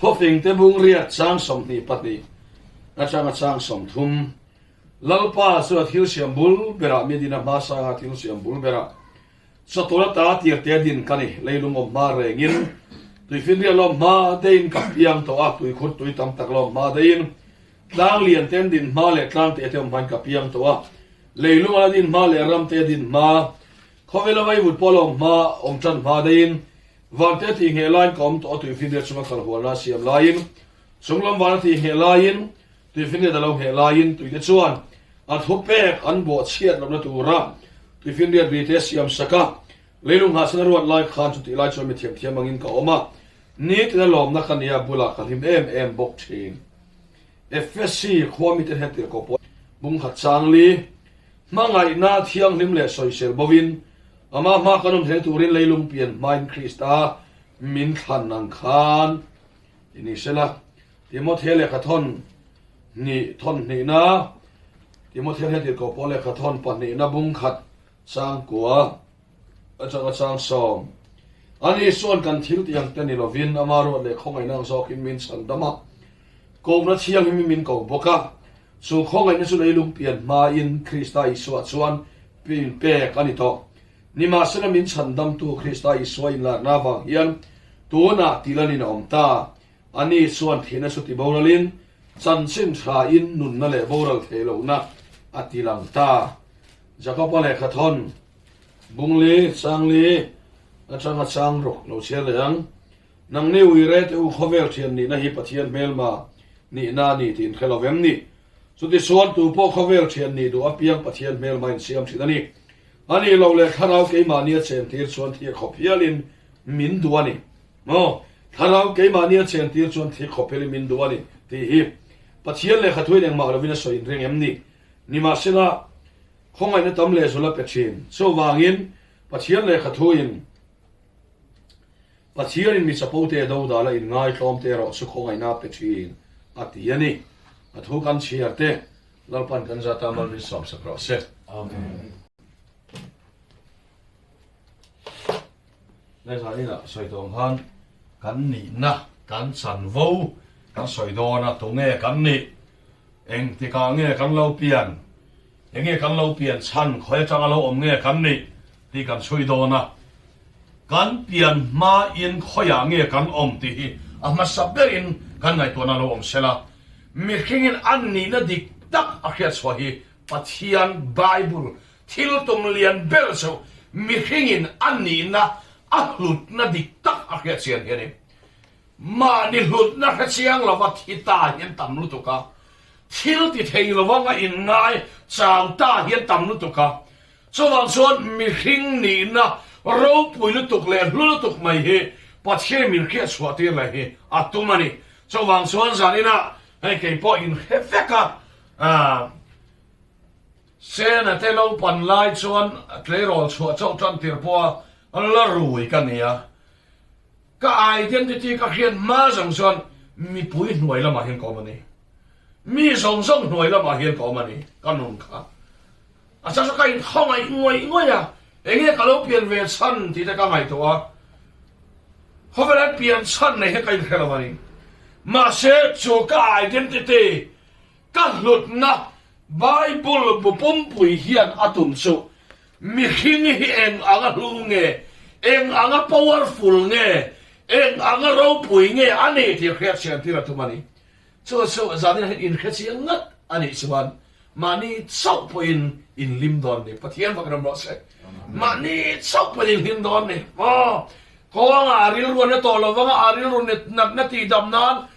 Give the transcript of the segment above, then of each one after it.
phofing te bung riat sang som ni pati achang achang som thum lalpa so thil siam bul bera medina masa thil siam bul bera satora ta tir te din kani leilung om ma rengin tui fin ria lo ma dein kapiang to a tui khut tui tam tak lo ma dein tlang lian ten din ma le tlang te te man kapiang to a leilung ala din ma le ram te din ma khovela vai vut polong ma om chan ma dein van te ti nge line kom to tui fin ria chuma khal hol na siam lain sunglam van ti nge lain tui fin ria da lo he lain tui ke chuan a thupek an bo chiat lo na tu ra tui fin ria ri te siam saka leilung ha sana ruat lai khan chu ti lai chom mi thiam thiam angin ka oma ni te lom na khania bula khalim em bok thin fsc khwami te hetir ko po bung khat changli mangai na thiang lim le soisel bowin ama ma kanum the turin leilung pian main krista min khan nang khan ini sela timot hele khathon ni thon ni na timot hele hetir ko pole khathon pan ni na bung khat sang kwa achang som ani son kan thil tiang tani lovin amaro le khongai nang so kin min san dama ko na chiang min ko boka su khongai na su leilung pian ma in krista iswa chuan pin pe kani to ni ma sana min san dam tu krista iswa in la na wa hian tu na tilani na omta ani suan thina su ti boralin chan sin tha in nun na le boral thelo na atilang ta jakopa le khathon bungli sangli achang rok lo cheleang nang ne ui re te u khovel thian ni na hi pathian melma ni na ni tin khelovem ni so ti suan tu po khovel thian ni do apiang pathian melma in siam thidani ani lo le kharau ke ma nia chen tir chuan thi khopialin min duani no kharau ke ma nia chen tir chuan thi khopialin min duani ti hi pathian le khathui neng ma lovina so in reng em ni ma sina khongai na tam le zola pechin so wangin pathian le khathuin pathian in mi sapote do dala in ngai tlom te ro su khongai na pechin atiani athu kan chiarte lalpan kan zata mal ri som sakro se amen le zani na soidong han kan ni na kan san vo kan soidona tu nge kan ni eng ti ka nge kan lo pian enge kan lo pian chan khoi chang lo om nge kan ni ti kan chui do na kan pian ma in khoya nge kan om ti ama saberin kan nai to na lo om sela mi khingin an ni na dik tak a khia chwahi pathian bible thil tum lian bel so mi khingin an ni na a hlut na dik tak a khia chian yani ma ni hlut na kha chiang lo wa thita yen tam lu to ka thil ti thei lo wanga in ngai chang ta hian tam lu to ka chawang chuan mi hring ni na ro pui lu tuk le lu tuk mai he pathe min khia chwa ti la he atumani chawang chuan zanina hei ke po in hefeka sena te lo pan lai chuan tlerol chwa chau chan tir po la rui ka nia ka identity ka khian ma jang chuan mi pui hnuai lama hian ko mani mi song hnuai lama hian ko mani kanung kha acha sa kai khongai ngoi ya enge ka lo pian ve chan ti ta ka ngai to a hovelan pian chan nei he kai khela mani ma se chu ka identity ka lut na bible bu pum pui hian atum chu mi khing hi eng anga lu nge eng anga powerful nge eng anga ro pui nge ani ti khret chen ti ra tu mani so zanin in khret chi ngat ani chuan mani chau poin in limdon ni pathian bakram ro se mani chau poin in limdon ni ko nga aril ro ne to lo wanga aril ro ne na ti dam nan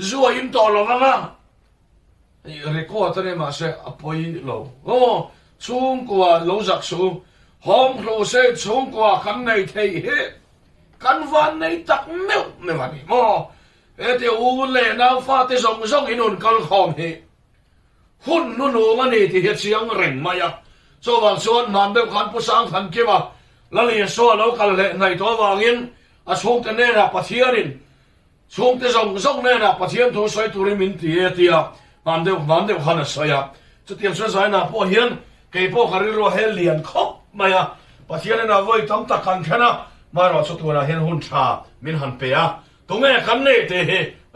zuwa in to lo wanga record ne ma se apoi lo chung kwa lo zak su hom lo se chung kwa kan nei thei he kan van nei tak meu me mani ete u le na fa te zong inun kal khom he hun nu nu mani ti he chiang reng maya so wang chuan man be khan pu sang khan ke ba la le so lo kal le ngai to wangin a chung te ne na pathianin chung te zong ne na pathian thu soi turin min ti e tia man de khan so ya chu tiam so sai na po hian ke po khari ro hel lian khop maya pathian na voi tam ta kan khana ma ro chu tu na hen hun tha min han pe ya ตรงนี้กันนี่ตี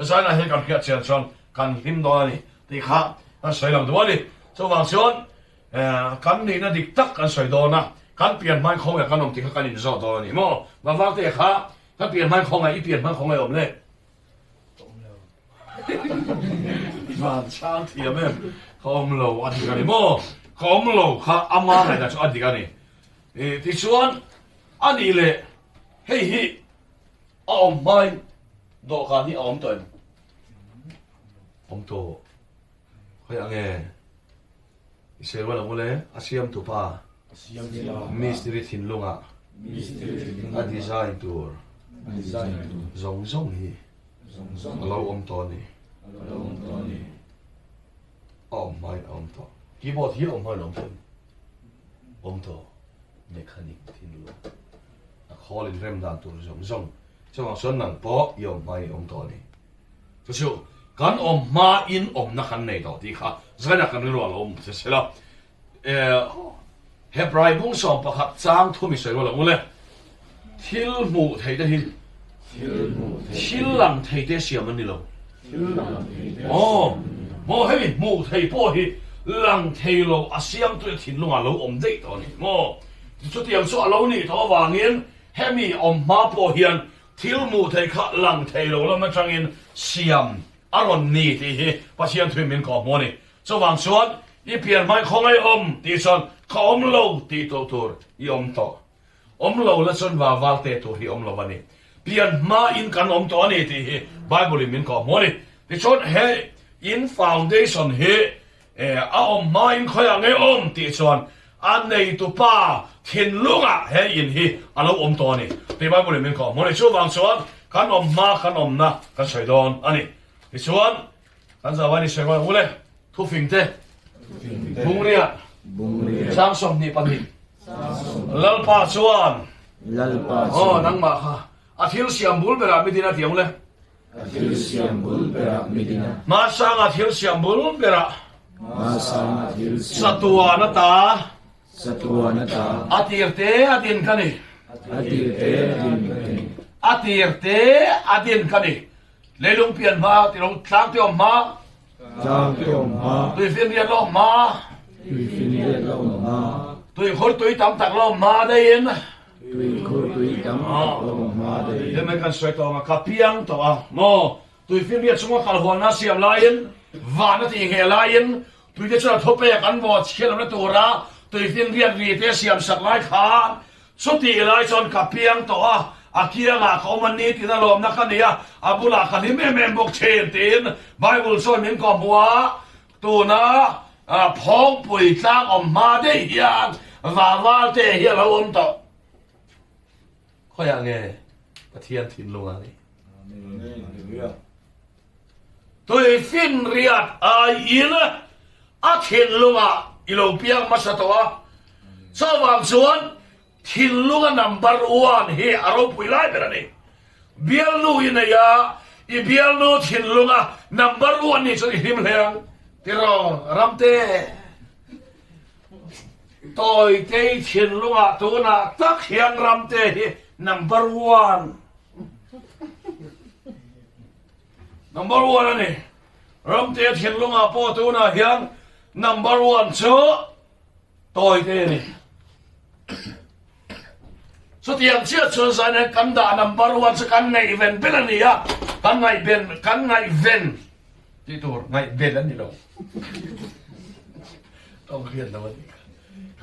ใช่นะเห็นกันเกี่ยวเชียนชนกันหิมตัวนี่ตีข้ากันใส่หลังตัวนี่สว่างชนกันนี่นะดิกตักกันใส่ตัวนะกันเปลี่ยนไม้ของไอ้กันนมตีกันอินโซตัวนี่มั่วมาฟังตีข้ากันเปลี่ยนไม้ของไอ้อีเปลี่ยนไม้ของไอ้อมเล่มาช่างเทียมเองเขาอมโลอันดีกันนี่มั่วเขาอมโลข้าอามาอะไรแต่ชอันดีกันนี่ที่ชวนอันนี้เลยเฮ้ยอมไม่โดกันนี่อมตัวอมตัวเขาอย่างไงเชื่อว่าเราเลยอาเซียมตัวป้ามิสติริทินลุงอ่ะอาดีไซน์ตัวซงฮีเราอมตัวนี่อมไม่อมตัวกี่บทที่อมไม่ลงทุนอมตัวเมคานิกทินลุงขอเล่นเริ่มดันตัวซงจะว่าส่วนนั้นพอยอมไม่อมตัวนี่ก็ชูกันอมมาอินอมนักขันในตัวที่ข้าจะนักขันรัวเราอมเสร็จแล้วเฮบรายบุ้งสองประคับจ้างทุ่มิเสร็จว่าเราเลยทิลมูเทเดฮิลทิลหลังเทเดเสียมันนี่เราอ๋อโมเฮมิมูเทพ่อฮิหลังเทเราอาเซียมตัวทิลลุงอ่ะเราอมได้ตัวนี้โมจุดที่ยังส่วนเรานี่ตัววางเงินเฮมีอมมาพ่อเฮียนทิลมูเทข้าหลังเทเราแล้วมันจังเงินเสียมอารมณ์นี่ที่พระเชียนทุ่มินก่อโมนี่จะวางส่วนอีเปลี่ยนไม้ของไอ้อมตีส่วนเขาอมโลตีตัวอีอมต่ออมโลและส่วนว่าวาลเตตัวที่อมโลวันนี้เปลี่ยนมาอินกันอมตัวนี่ที่ไบเบิลมินก่อโมนี่ที่ส่วนเฮอินฟาวเดชั่นเฮอมมาอินเขาอย่างไอ้อมตีส่วนอันในตัวป้าเห็นลุงอ่ะเฮอินฮีอันเราอมตัวนี่ที่ไบเบิลมินก่อโมนี่ช่วงบางส่วนกันอมมากันอมนะกันใส่ดอนอันนี้ที่ส่วนกันจะวันนี้ใส่ว่าอะไรทุกฟิงเต้บุงเรียช่างสมนิปันหิลัลปาชวนอ๋อนั่งมาค่ะอาทิตย์เสียมบุลเบรามิดินาเทียงเลยมาสังอาทิตย์เสียมบุลเบราสัตวานตาอาทิตย์เตอดินคันีอาทิตย์เตอดินคันีเลยลงเปลี่ยนมาที่ลงสร้างที่ออกมาตุยฟินเรียนลงมาตุยคนตุยตำตักลงมาได้ยินเดี๋ยวมันกันสวยต่อมาขับเพียงต่อโมตุยฟินเรียนสมมติขับหัวน่าเสียมลายินวานาทีเฮลายินตุยจะช่วยทบไปกันวอดเชื่อมในตัวระตุยฟินเรียนรีเทเสียมสักหลายขาสุดที่หลายจนขับเพียงต่ออาเคียงอ่ะเขามันนี้ที่นั่นลมนักขันเนี่ยอาบุลาขันนี้แม่บอกเชนตีนไบเบิลส่วนมินก่อบัวตัวนะพ้องปุ๋ยสร้างออกมาได้ยังว่าเตะเฮียเราอมต่อเขาอย่างไงประเทียนถิ่นลงอะไรตัวฟินเรียดอินอาถิ่นลงอ่ะอีโลเปียมาสตัวสว่างส่วนทิลลุงnumber 1 he arop wilai berani bialnu ina ya I bialnu tillunga number 1 ni so him leang tiro ramte toy te tillunga tuna tak hiang ramte hi number 1 number 1 ani ramte tillunga po tuna hiang number 1 so toy te niสุดที่ยังเชื่อชวนสายในกันดานัมบาร์วันสกันไงเวนเป็นอะไรอ่ะกันไงเวนที่ตัวไงเวนนี่เราต้องเรียนนะวันนี้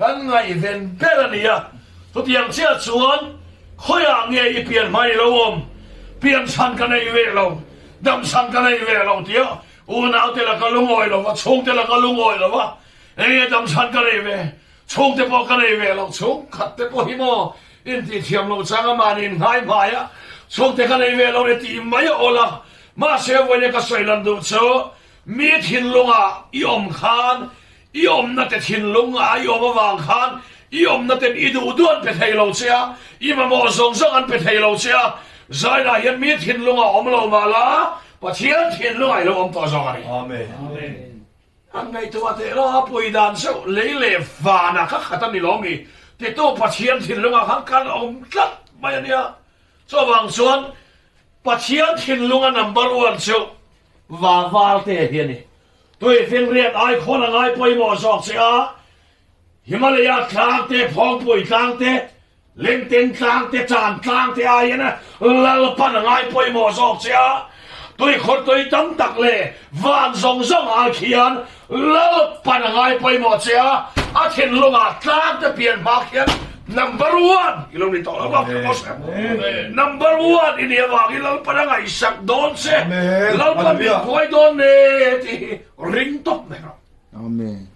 กันไงเวนเป็นอะไรอ่ะสุดที่ยังเชื่อชวนเขาอยากเงี้ยเปลี่ยนไม่เราเปลี่ยนชันกันในเวเราดำชันกันในเวเราเดียวนาวเตละก็ลุงอ้อยเราวะชงเตละก็ลุงอ้อยเราวะดำชันกันในเวชงเตปอกันในเวเราชงขัดเตปอหิโมอินที่เทียมเราช่างมานินหายไปอ่ะส่งแต่กันในเวลาเนี่ยที่ไม่โอละมาเสียวันนี้ก็ใส่ลันดูเชอมีทินลงอ่ะยอมขานยอมนั่นแต่ทินลงอ่ะยอมมาวางขานยอมนั่นแต่อีดูด้วนไปไทยเราเสียอีมาโมส่งสังอันไปไทยเราเสียใจน่ะยังมีทินลงอ่ะอมเรามาละปะเทียนทินลงอ่ะเราอมต่อสังอันอาเมนอันไงตัวเตะเราปุยดานเสเล่ๆฟานะข้าขัดนี่ล้อมีที่ตัวปะเทียนถิ่นลงอ่ะข้างกันอมกัดไปเนี่ยสว่างส่วน ปัจเจียนถิ่นลุงnumber 1เชียววาเตเฮียนี่ตัวเฟียงเรียนไอคนอะไรไปหมอสอกเสียฮิมาลายากลางเตพองปุยกลางเตเล่นเต็นกลางเตจานกลางเตไอ้นะแล้วปันอะไรไปหมอสอกเสียตัวคนตัวตั้งตักเลยวานส่งอาเขียนแล้วปันอะไรไปหมอเสียอาถิ่นลุงกลางจะเปลี่ยนมาเขียนnumber 1 ilong nito apa number 1 ini yang ilong pada nggak isak don se lalu kami koi don ti ring top merah amen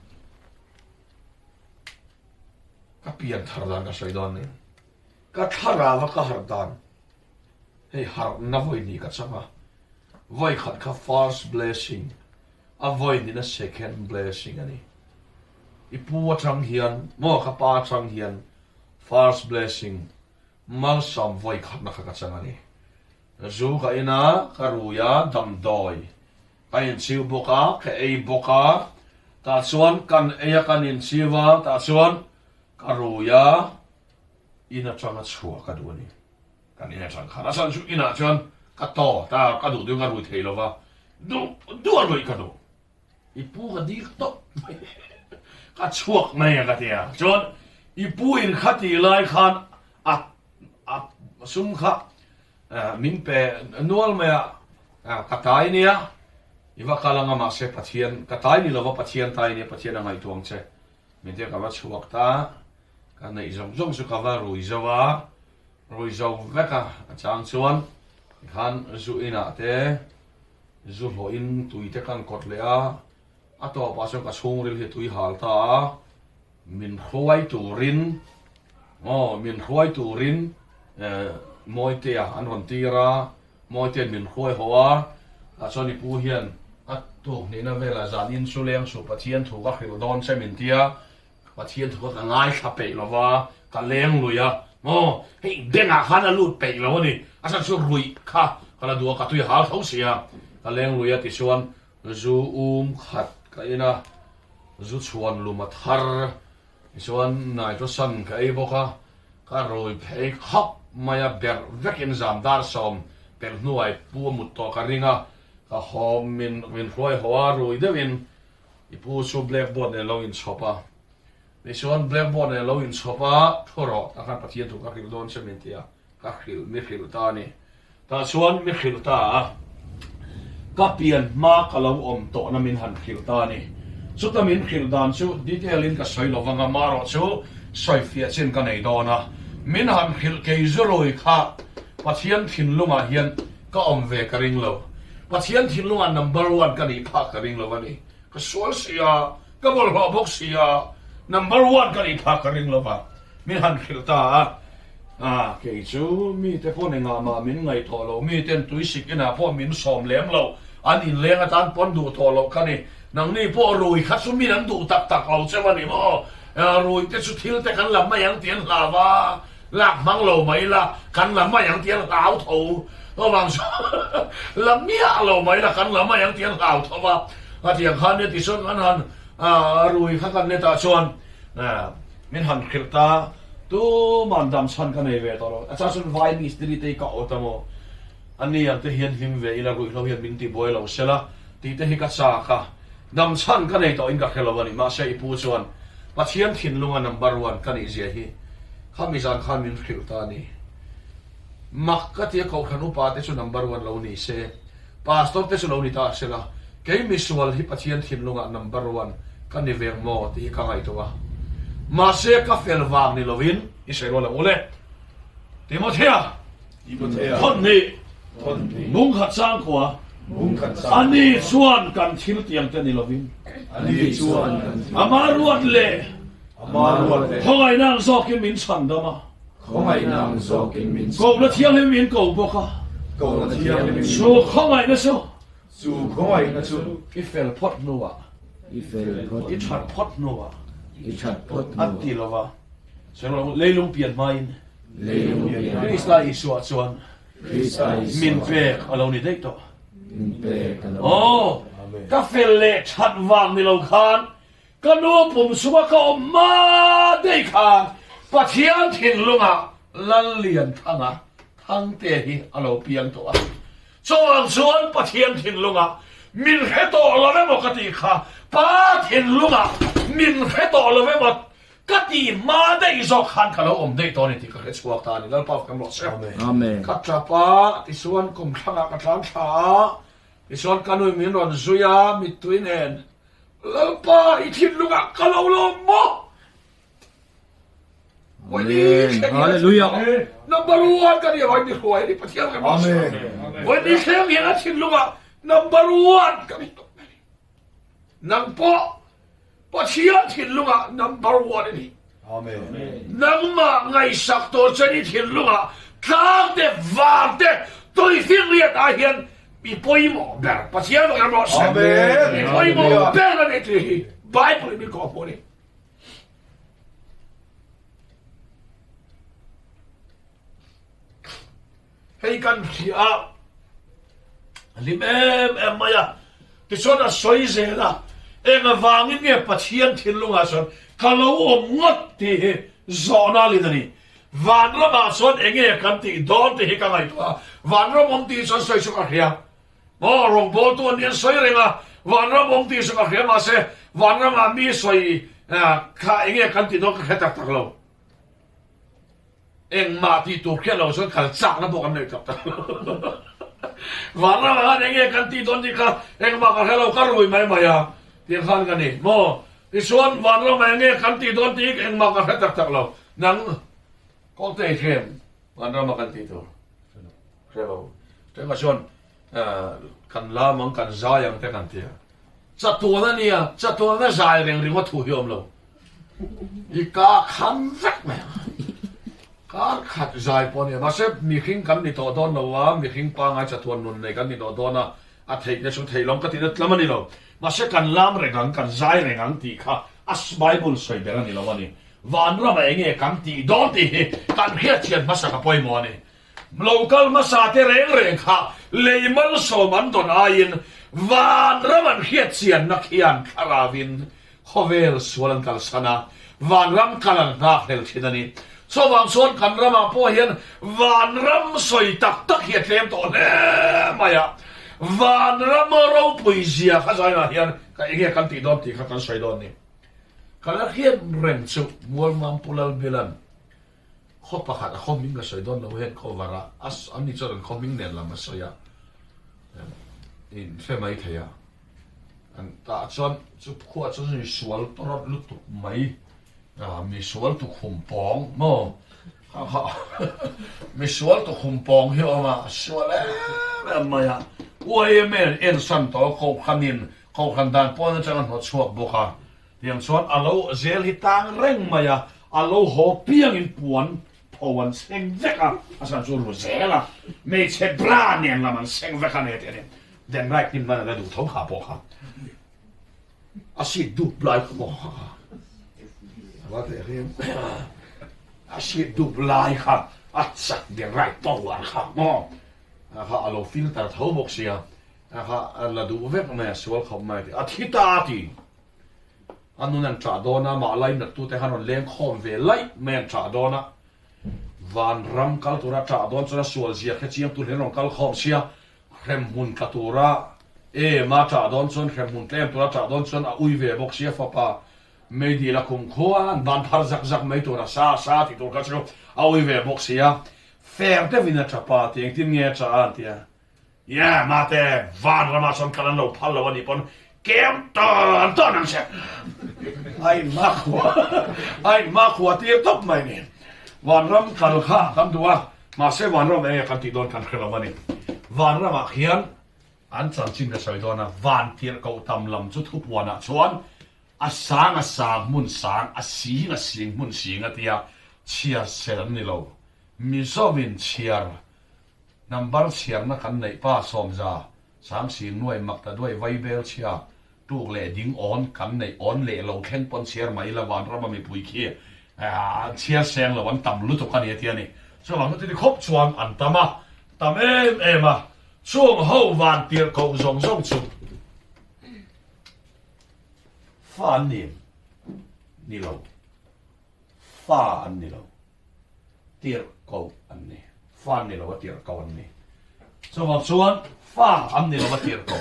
kapian thardan ka soi don ni ka thara ka hardan hei har na voi ni ka chama voi khat ka first blessing avoid ni na second blessing ani ipu chang hian mo ka pa chang hian first blessing mal sam voi khat na ka changa ni zu ka ina karuya dam doi ka in siu boka ka ei boka ta chuan kan eya kan in siwa ta chuan karuya ina changa chua ka du ni kan ina chang khana san chu ina chuan ka to ta ka du nga ru thei lova du roi ka du ipu ka di to ka chuak mai ka tia chuan ipu in khati lai khan a sum kha min pe nual maya katai nia iwa kalanga ma se pathian katai ni lova pathian tai ni pathian ngai tuang che min te ka wa chuak ta ka nei zong su ka wa rui zo veka chang chuan khan zu ina te zu ho in tui te kan kot le a ato pa so ka chung ril hi tui hal ta min khoi turin min khoi turin moi te an ron tira moi te min khoi hoa a choni pu hian at tu ni na vela zan in su leng su pathian thu ka khil don che min tia pathian thu ka ngai kha pe lova ka leng luya hei denga khana lut pe lo ni asan su rui kha kala du ka tui hal thau sia ka leng luya ti chuan zu khat ka ina zu chuan luma thar chuan nai to san ka ei boka ka roi phei khap maya ber vekin zam dar som per nuai pu mut to ka ringa ka hom min roi hoa roi devin ipu su blackboard ne lo in chopa ni chuan blackboard ne lo in chopa thoro ta kan pathian thu ka khil don sementia ka khil mi khil ta ni ta chuan mi khil ta ka pian ma ka lo om to na min han khil ta ni chu ta min khil dan chu detail in ka soi lo wanga maro chu soi fia chen ka nei dona min han khil ke zuroi kha pathian thin lunga hian ka om ve ka ring lo pathian thin lunga number 1 ka ni pha ka ring lo ani ka sol sia ka bol ho box sia number 1 ka ni pha ka ring lo ba min han khil ta ke chu mi te pon nga ma min ngai tho lo mi ten tuisik ina po min som lem lo an in leng atan pon du tho lo ka ni nang ni po rui khat su mi nan du tak lo che wa ni mo rui te chu thil te kan lam ma yang tian la wa lak mang lo mai la kan lam ma yang tian lao tho o wang so lam mia lo mai la kan lam ma yang tian lao tho wa a tiang khan ne ti son an han rui kha kan ne ta chuan min han khirta tu man dam san kan ei ve to lo acha sun vai ni stri te ka otamo ani an te hian him ve ila rui lo hian min ti boy lo sela ti te hi ka sa kha dam san kan ei to in ka khelo ani ma se ipu chuan pathian thin lunga number 1 kan ei zia hi khamizan khan min khirta ni makkati ko khanu pa te chu number 1 lo ni se pastor te chu lo ni ta sela ke misual hi pathian thin lunga number 1 kan ni ver mo ti ka ngai to wa ma se ka fel wang ni lovin Israel la ole Timothea hon ni mung khat sang kwa ani chuan kan thil tiang te ni lovin amaruat le khongai nang zokin min chan dama ko la thiang le min ko boka so khongai na so i fel pot nuwa i chat pot nuwa ati lova so leilung pian main Krista iswa chuan min pe alo ni dei to ka fel le chat wang ni lo khan ka no pum suwa ka ma dei khan pathian thin lunga lal lian thanga thang te hi alo piang to ช่วงส่วนปะเทียนถิ่นลุงอ่ะมินเฮโตเราไม่หมดกติค่ะปะถิ่นลุงอ่ะมินเฮโตเราไม่หมดกติมาได้จอกขันขลุ่มได้ตอนนี้ที่ก็เห็นสวกตานี่แล้วป้ากำลังเสียอาเมนกัจจปะที่ส่วนกุมขังกัจจังชาที่ส่วนกันอุ้ยมินวันซุยามิตุยเนนแล้วป้าอีถิ่นลุงอ่ะขลุ่มลมบ่วันนี้ฮาเลลูยาnumber one กันยังไงดีหัวนี่ปะเทียนกันมาวันนี้เสียงเห็นอาทิตย์ลุงอ่ะ number one กันนี่นังปะเทียนถิ่นลุงอ่ะ number one นี่นังมาไงสักตัวจะนี่ถิ่นลุงอ่ะข้างเด็ดวางเด็ดตัวสิ่งเรียกอาเห็นมีป่วยหมอแบบปะเทียนกันมาเสียมีป่วยหมอแบบกันนี่ที่ไบเบิลมีข้อมูลนี่ให้กันที่ลิมมายาที่ส่วนสวยเจล่ะวางเงี้ยปัจจัยที่ลุงอาส่วนเขางดที่จอนาลิดนี่วันละมาส่วนกันที่โดนที่กันไงตัววันละมงที่ส่วนสวยสุขเฮียมอรองโบตัวนี้สวยเรื่องวันละมงที่สุขเฮียมาเสวันละมามีสวยข้ากันที่โดนแค่ตักเรามาที่ตัวแค่เราส่วนขันสักนะบอกกันเลยครับวันละมากันที่โดนที่ข้ามากันให้เราก็รวยไหมมาอย่าที่ขันกันนี่โม่ที่ส่วนวันละมากันที่โดนที่มากันให้ตักเรานั่งก็เตะเข้มวันละมากันที่ตัวใช่ป่าวแต่ก็ส่วนกันลามังกันใจยังแต่กันที่จัตัวนั่นเนี่ยจัตัวนั่นใจเรื่องว่าถูกยอมเราอีกาขันสักไหมการขัดใจปนเนี่ยมาเสพมีขิงกันนี่ต่อต้นนะว่ามีขิงปางไอจะทวนนุนในกันนี่ต่อต้นนะอาทิตย์เนี่ยชุดเทลงก็ที่นั่นแล้วมันนี่เรามาเสพกันล้ำแรงกันใจแรงตีค่ะอัสไบเบิลสวยเบลันนี่เราวันนี้วันเราไม่เงี้ยกันตีโดนตีกันเฮียเชียนมาสักปอยมอนี่โลกาลมาสาเทเร่งเร่งค่ะเลยมันโซมันตนอายินวันเรามันเฮียเชียนนักเฮียนคาราวินโคเวลสวนกัลสนาวันรำกัลนักเฮลชิดนี่สว่างส่วนกันรำมาพ่อเห็นวันรำสวยตักเหียเทียมตัวเนี่ยมาอย่าวันรำเราปุยเสียข้าใจนะเห็นก็เงี้ยกันตีโดนตีข้ากันสวยโดนนี่ก็แล้วเห็นเร่งสุมัวมัมปุลลเบลันข้อประคัดข้อมิ่งก็สวยโดนเราเห็นข้อวาระอันนี้จะเป็นข้อมิ่งเนี่ยละมาสวยอินเฟไม่เทียอันตาจนจุดขวดจนสวลตลอดลุตุไม่มีสวนตุขุมปองโม่มีสวนตุขุมปองเฮียมาสวนแล้วมาอย่าว่าเมื่อเอ็นสันต่อเขาขันินเขาขันดานป้อนจะกันหัวชวกบุคคลเตียงสวนอาลูเซลฮิตังเร่งมาอย่าอาลูหอบเปียงอินปวนพวันเซ็งเวกอาสันจูรุเซล่ะไม่ใช่ปลาเนี่ยละมันเซ็งเวกันเนี่ยเด่นไรกินมันแล้วดูท้องขาบุคคลอาศัยดูปลายขโมยว่าแต่เรื่องอาชีพดูปลายครับอาศัยเดี๋ยวไรตัวครับมองนะครับเราฟิลเตอร์ทั้งหมดเสียนะครับเราดูเว็บมาสวลเขาไม่ได้อาทิตย์ตาทีอันนู้นนั่นจ่าโดนะมาไล่นักตัวแต่ฮันเลี้ยงคอมเวไล่แม่จ่าโดนะวันรำกัลตัวจ่าโดนจะสวลเสียแค่เชียงตัวเลี้ยงรำกัลคอมเสียเข็มหุ่นกัตัวมาจ่าโดนส่วนเข็มหุ่นเต็มตัวจ่าโดนส่วนอุ้ยเวบอกเสียฟ้าป่าไม่ดีละคุ้มขวานบานพาร์จักไม่ตัวนะซาที่ตัวก็จะเอาอีเวบอกเสียเฟร์เดวินาจับปาที่ที่เงี้ยจ่าอันที่มาแต่วันละมาส่งกันเราพัลละวันนี้ปนเกมตอนนั้นเสียไอ้มาขวที่ตบไม่เนี่ยวันรำกันข้าทำตัวมาเสวันรำเองกันที่โดนกันขึ้นวันนี้วันรำมาเขียนอันสันจินกับสวยตัวนะวันที่เขาทำลำจุดทุกวันนะชวนอาสางมุนสางอาสิงมุนสิงอ่ะที่เชียร์เสร็จนี่เรามิโซวินเชียร์นับบัลเชียร์นักขันในป้าสมจ่าสามสิงหน่วยมักแต่ด้วยไวเบลเชียร์ตู้เล่ดิ้งออนขันในออนเล่เราแข่งปนเชียร์ไม่ละวันเราไม่มีปุ๋ยเขี้ยเชียร์แซงละวันต่ำลุตุกันเนี่ยที่นี่ช่วงหลังก็ที่ครบชวนอันตมาต่ำมาช่วงห้าวันเตียร์เขาส่งสุดฟ้านี่เราฟ้าอันนี้เราเตียร์เก่าอันนี้ฟ้านี่เราว่าเตียร์เก่าอันนี้ so wa chuan fa am ni lo ma tir ko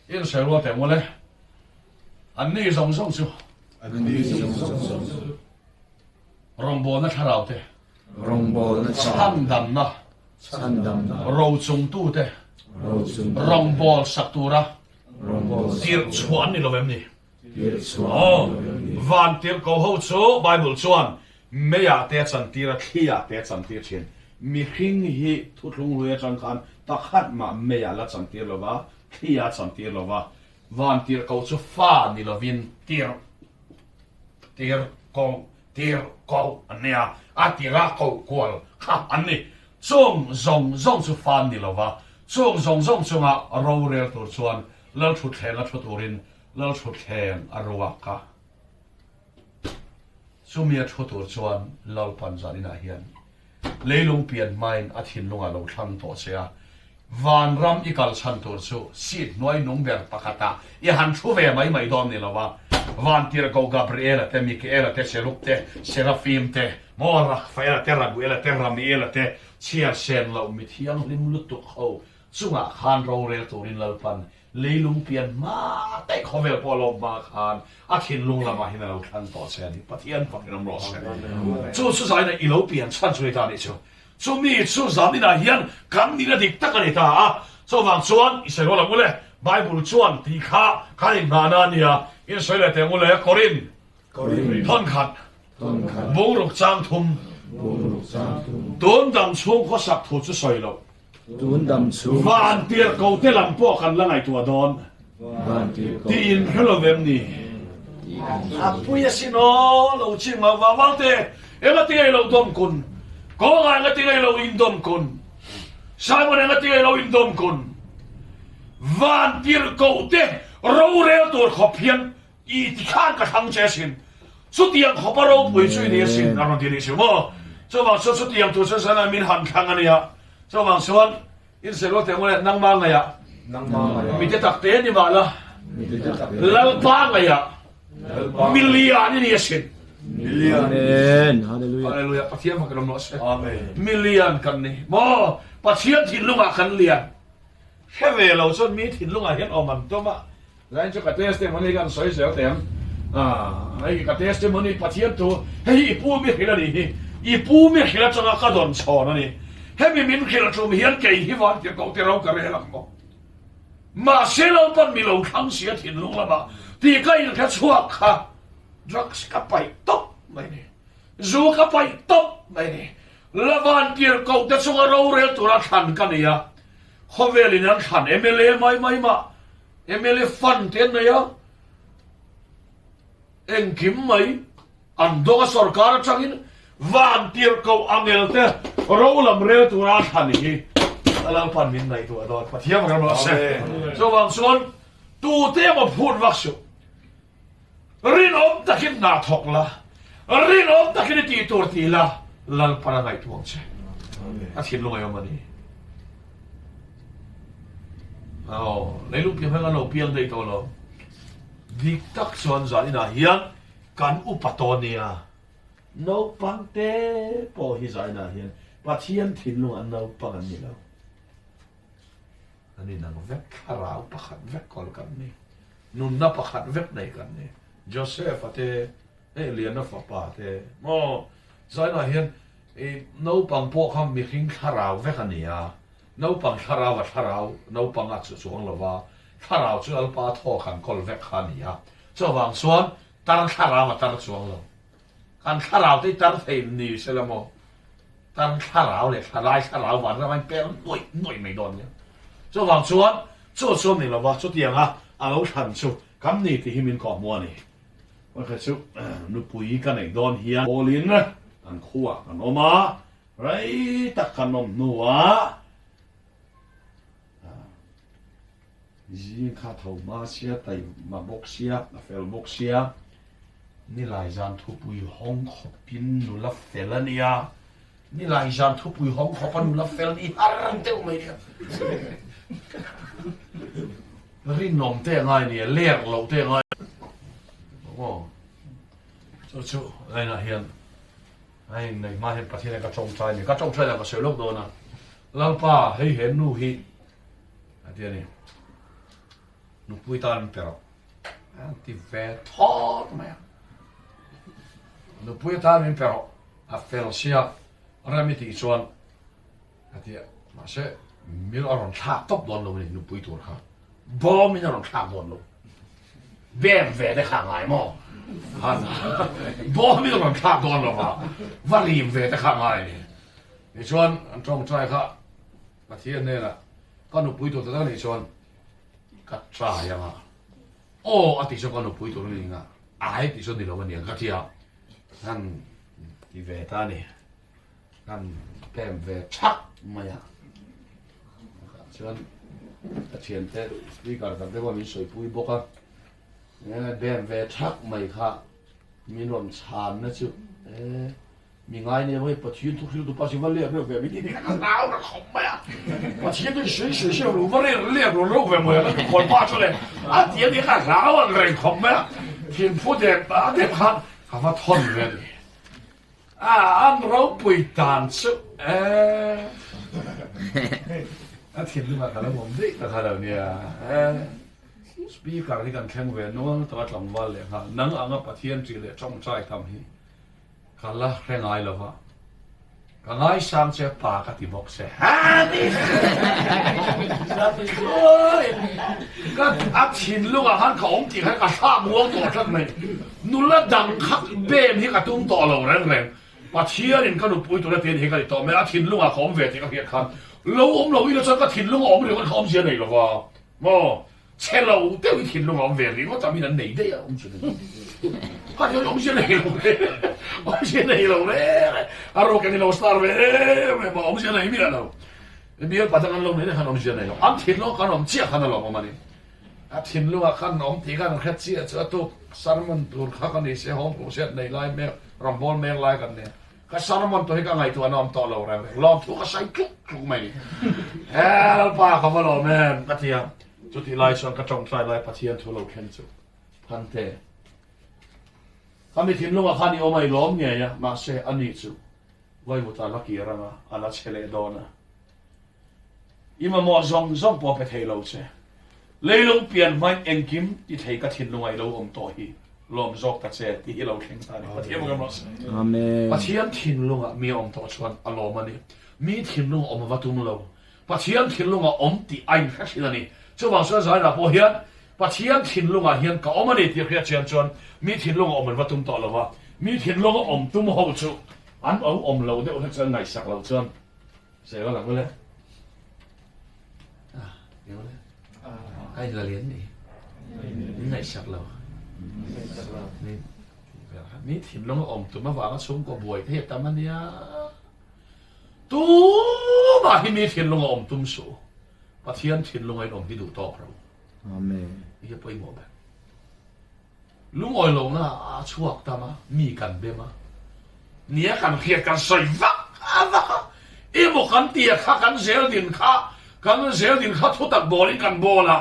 in se ro te mo le an ni zong zong chu rong bo na tharau te rong bo na chang dam na chan dam na ro chung tu te ro chung rong bol sak tu ra rong bo tir chuan ni lo vem ni tir chuan oh van tir ko ho chu bible chuan me ya te chan tir a thia te chan tir chin mi hing hi thu thlung lui chang khan ta khat ma me ya la chan tir lo wa thia chan tir lo wa van tir ko chu fa ni lo vin tir ko ania a tira ko kwal kha ani chung zong chu fan ni lo wa chung zong chunga ro rel tur chuan lal thut theng a thut urin lal thut theng a ruwa ka sumia thut tur chuan lal pan zanina hian leilung pian main a thin lunga lo thlang to sia van ram ikal chan tur chu sit noi nung ber pakata I han thu ve mai dom ni lo wa van tir ko Gabriela te Michaela te Seruk te Serafim te Mora Faela te Raguela te Ramiela te Chiar sen lo mit hiang lim lutuk ho chunga khan ro rel turin lalpan leilung pian ma te khovel polo ma khan a thin lung lama hin lo thang to se ni pathian pakiram ro se chu sai na ilo pian chan chui ta ni chu chu mi chu zam ni na hian kam ni na dik tak ani ta a so wang chuan I se ro la mule Bible chuan ti kha in na na nia in se le te mule Korin thon khat bo ruk chang thum Don dam chung kho sak thu chu soi lo tun dam chu van tir ko te lam po kan la ngai tua don van tir ko ti in hello vem ni a puya sino lo ching ma wa te ela ti lo dom kun ko nga ti lo in dom kun Simon nga ti lo in dom kun van tir ko te ro re tur khopian I ti khan ka thang che sin su tiang kho pa ro pui chui ni sin na ro ti ni mo so wang so tiang tu sa na min han khang ani ya so wang suan in se lo te mo nang ma nga ya nang ma mi te tak te ni ma la lal pa nga ya million ni sin amen hallelujah hallelujah pathian ma kan no se amen million kan ni mo pathian thin lunga kan lian heve lo son mi thin lunga hian oman to ma lain chu ka testimony kan soi se tem ai ka testimony pathian tu hei ipu mi hilani hi ipu mi hila changa ka don chona ni hemi min khila chum hian kei hi wan ti ko te ro ka re lak mo ma se lo pan mi lo khang sia thin lung lama ti kai ka chuak kha drugs ka pai top mai ni zu ka pai top mai ni lawan tir ko te chunga ro re tura than ka ni ya khovelin an than MLA mai ma MLA fan ten na ya engkim mai an do sarkar changin van tir ko angel te rolam re tu ra than hi alang pan min nai tu adon pathiam kan ma se so wang son tu te ma phut wak su rin om takin na thok la rin om takin ti tur ti la lal para ngai tu che a thin lo ngai mani lấy lúc kiếm hàng lâu piang đây thôi lo, dik tak chuan zani na hian kan upatonia, no pangte po hi zani na hian, pathian thin lung an no pang an ni lo, ani nang vek harau pakhat vek kol kan ni, nun na pakhat vek nei kan ni, Joseph ate Eliana fa pa te, mo zani na hian no pang po kham mi khing harau vek an ni ya. No pang tharau no pang at suang lova tharau chu alpa tho khan kol vek khan ya so wang suan tar tharau tar suang lo kan tharau ti tar thei ni selamo tar tharau le tharau wan ra man pel noi mai don ya so wang suan chu ni lova chu tianga alo than chu kam ni ti himin ko mo ni wa kha chu nu pui kan nei don hian olin na an khuwa an oma rai tak kanom nuwa Zin kha thau ma sia tai ma bok sia na fel bok sia ni lai zan thu pui hong khop pin nu la felania ni lai zan thu pui hong khop nu la fel ni haram te mai dia rin nom te ngai ni ler lo te ngai chu ai na hian ai nei ma hen pathian ka chong chai ni ka chong chai la ka se lok do na lalpa hei hen nu hi เดี๋ยวนี้นุปุยตานเปล่าที่เวทอดไหมนุปุยตานเปล่าอาเฟลเซียอะไรไม่ติดส่วนเดี๋ยวมาเช่มีอารมณ์ทักตบโดนลงนี่นุปุยตัวเขาบ่มีอารมณ์ทักโดนลงเบี้ยเวได้ข้างไงมั้งฮันบ่มีอารมณ์ทักโดนลงอ่ะว่ารีมเวได้ข้างไงในส่วนตรงใจเขาประเทศนี่แหละก็นุปุยตัวตั้งในส่วนกัดตรายยังอ่ะโอ้อติชก็นุปุยตัวนี้อ่ะไอ้ติชนี่เราวันนี้กัดเทียนั่นที่เวทานี่นั่นเป็นเวชักมาอย่างส่วนเชียนเตอร์สปีกเกอร์กันได้ว่ามีสวยปุยบอกอ่ะเนี่ยเป็นเวชักไม่ค่ะมีรอนชานนะจุมีไงเนี่ยว่าปัจจุบันทุกสิ่งทุกปัจจุบันเรียกเรื่องแบบนี้นี่ก็หนาวนะขมไหมอ่ะปัจจุบัน水เชี่ยวรู้ว่าเรียกรู้แบบเหมือนกับคนบ้า出来啊เดี๋ยวนี้ก็หนาวอะไรขมไหมอ่ะทีมผู้เด็กบ้าเด็กพันเขาว่าทนเลยอันเราปุยตานสุทีมที่มาแล้วผมดิแต่เราเนี่ยสปีกเกอร์ที่กันแข่งเวนัวตลอดหลังวันเลยค่ะนั่งอ่างปัจจุบันจีเลยจ้องใจทำให้กันละแรงไงล่ะวะกันไงสามเจ้าป่ากติบอกเสียฮ่าดิก็อัดชินลูกอ่ะฮันเขาองค์จีให้กับข้ามัวตัวทั้งนั้นนุ่นละดังคักเบ้มที่กระตุ้งต่อเราแรงปัจจุบันก็หนุปุยตัวละเทียนที่กันต่อไม่อัดชินลูกอ่ะเขาเวทีก็เพียรคันเราเราวิลาชก็ถิ่นลูกอ่ะไม่รู้ว่าเขาเสียไหนหรอวะโม่เช่เราเดี๋ยวถิ่นลูกอ่ะเวทีก็จะมีนั่นไหนได้อ่ะองค์เสียไหน他就用些内容嘞，用些内容嘞，啊，如果你老 star 呗，没嘛，用些内容了，你要把这个弄呢，看用些内容，俺听了看我们接看到了嘛呢，啊，听了啊看我们听看看接，这都三门多看看那些好古些内来没，รำบอลไม่ไล่กันเนี่ยก็สารมันตัวที่ก็ไงตัวน้องต่อเราแรงลองทุกข์ใส่ทุกไหมนี่แล้วป้าเขามาหล่อแม่ปะเทียนจุดที่ไล่ชนกระจงใส่ไล่ปะเทียนทุเราเข็นจุพันเตเขาไม่ทิ้งลูกข้านี่เอาไม่ล้มเนี่ยมาเสียอันนี้จุไว้บุตรลักกี้ระมาอันละเชลโดนะอีมาหมอซองปอไปเทเราเช่เลยลงเปลี่ยนไม่เอ็งกิมที่เทก็ทิ้งลงไว้เราอมต่อฮีลมจอกตัดเสียที่เราเข่งตาเนี่ยปะเทียนมันก็มาอาเมนปะเทียนทิ้งลงมีอมต่อชวนอารมณ์มันนี่มีทิ้งลงอมวัตถุมเราปะเทียนทิ้งลงอมตีไอ้แค่สิ่งนี้เจ้าบางส่วนสายนะพอเฮียนปะเทียนทิ้งลงเฮียนก็อมนี่ที่เพียรเชียนชวนมีทิ้งลงอมวัตถุต่อเราวะมีทิ้งลงอมตุ้มหัวจุอันเอาอมเราเดี๋ยวจะไงสักเราชวนเสียก็หลังไปเลยเดี๋ยวเลยไอ้ละเลียนนี่ไงสักเรานี่ถิ่นลงอมตัวมาว่าก็ชมก็บวยเทพแต่มันเนี่ยตัวมาที่มีถิ่นลงอมตุ้มสูปะเทียนถิ่นลงไอ้อมที่ดูต่อเราอาเมนนี่จะไปหมดแบบลุงอ้อยลงนะช่วงตามามีกันเบมาเนี่ยกันเพียกันใส่วักอีบุกันเตียข้ากันเสียดินข้ากันเสียดินข้าทุตักบอลกันบอละ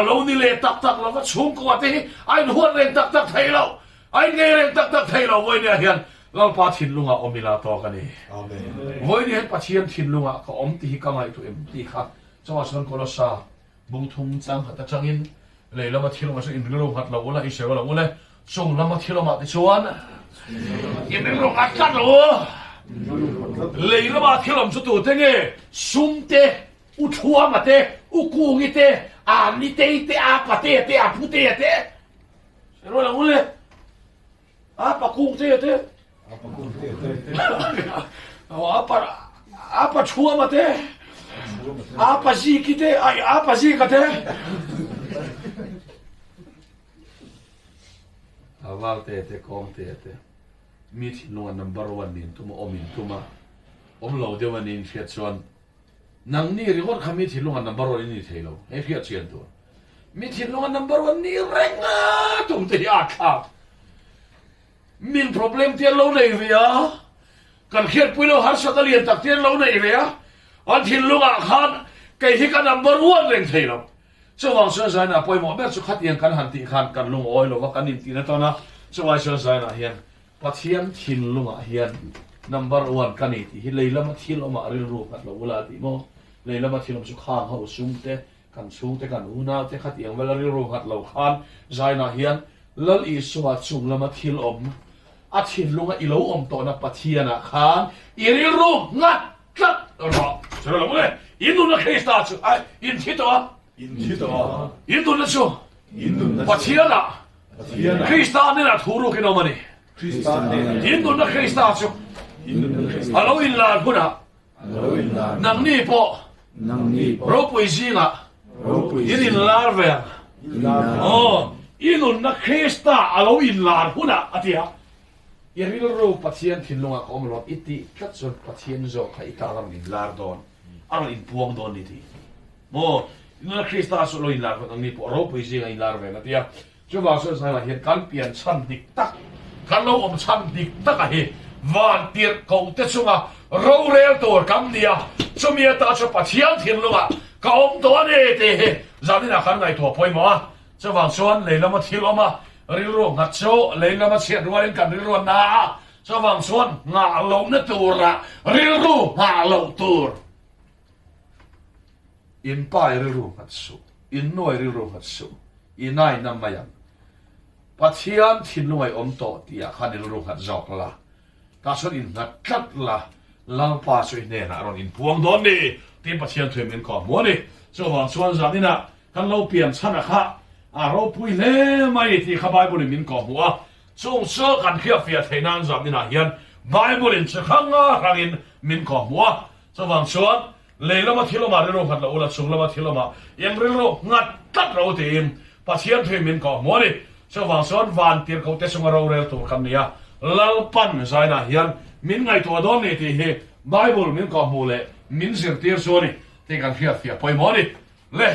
เรานี่เลยตักเราก็ชุ่มกว่าที่ไอ้หัวเร่งตักไทยเราไอ้เงยเร่งตักไทยเราไว้เนี่ยเห็นเราปาถิ่นลุงอ่ะอมิลาต่อกันนี่ไว้เนี่ยปาเทียนถิ่นลุงอ่ะก็อมตีกังไงตัวเอ็มตีข้าจังหวะส่วนคนละซาบุ้งทุ่งจังหัดจังอินเลยเรามาเที่ยวมาส่วนอินเราหัดเราละอิเสวเราเลยส่งเรามาเที่ยวมาที่ชวนอินเราอัดกันเราเลยเรามาเที่ยวมาสุดตัวเงี้ยสุ่มเตะอุทัวมาเตะอุกูงิเตะนี่เตะอาปะเตะอาพุเตะเราเราเลยapa kung te apa chua mate apa ziki te ai apa zika te awal te kong te mi thi no number 1 nin tuma omin tuma omlo de wanin fiat chuan nang ni record khami thi lunga number 1 ni thelo e fiat chian tu mi thi lunga number 1 ni renga tum te ya kha min problem tian lo nei ria kan khiat pui lo har sakal yen tak tian lo nei ria an thin lunga khan kai hi ka number 1 reng thei lo so wang so sai na poi mo ber chu khat yang kan han ti khan kan lung oi lo wa kan in ti na to na so wai so sai na hian pathian thin lunga hian number 1 kan ni ti hi leila ma thil oma ril ru khat lo wala ti mo leila ma thil chu khang ho sum te กันสูงแต่กันอุณาแต่ขัดเอียงเวลาเรียรู้ขัดเหล่าขานใจน่ะเฮียนลัลอีสวัสดิ์สุงละมาทิลอมอาทิตย์ลุงอีเหลาอมตัวนับปะเทียนะขานอีริรู้งัดกัดรอเสร็จแล้วมั้ยอินโดนีเซียชูไออินทิตัวอินโดนีเซียปะเทียนะคริสตานเนี่ยนะทูรุกินอมันนี่อินโดนีเซียชูฮัลโหลอินลาคุณะนังนี่พอ nang ni po เราปุยซิงะ ropui อินลาเวง อ๋ออินุนนักคริสต์อาเราอินลาร์หุ่นอ่ะอาทิตย์ยาริลรูปัจเจียนทิ้งลงอ่ะก็มันว่าอิติกัดส่วนปัจเจียนโจใครตาลังอินลาร์ดอนอะไรอินพวงดอนนี่ทีโอ้อินุนนักคริสต์อาสุโลอินลาร์คนนี้พวกเราไปซิงอินลาร์เวงอาทิตย์ช่วงว่าส่วนสายละเหตุการณ์เปลี่ยนชั้นดิกตักการเราอมชั้นดิกตักอะเฮวันเตียร์เขาเตะช่วงอ่ะเราเรียลตัวคำเดียวช่วงมีตาช่วงปัจเจียนทิ้งลงอ่ะเขาอมตัวนี่ทีจำนี่นะขันไงถั่วพอยหมอจะวางส่วนเลยแล้วมาทิ้งออกมาริโรงัดโชเลยแล้วมาเชียร์ด้วยกันริโรนาจะวางส่วนงาลงนั่นตัวละริโรงาลงตัวอินป้ายริโรงัดโชอินน้อยริโรงัดโชอินนายนำมายังปัจเจียนทิ้งลงไอ้อมโตที่อาคารริโรงัดจอกละกาส่วนอินงัดกัดละลังป้าช่วยเนี่ยนะเราอินพวงโดนนี่ที่ปัจเจียนถอยมันก่อนมัวนี่จะวางส่วนจากนี้นะกันเราเปลี่ยนชั้นนะคะเราพูดเล่ไม่ที่ข้าไบเบิลมินก่อหัวส่งเสกันเขียเฟียเทนันจับนี่นะเฮียนไบเบิลจะข้างอ่ะข้างอินมินก่อหัวจะวางส่วนเลยแล้วมาที่เรามาเรื่องขัดเราละส่งแล้วมาที่เรามายังเรื่องงัดตัดเราทีมปัจเจียนถอยมินก่อหัวนี่จะวางส่วนวันที่เขาเตะส่งเราเร็วตัวคำนี้ลัลปันใจนะเฮียนมินไงตัวโดนนี่ที่เฮไบเบิลมินก่อหัวเลยมินเสียงเตี้ยส่วนนี่ที่กันเขียเฟียไปหมดนี่เลย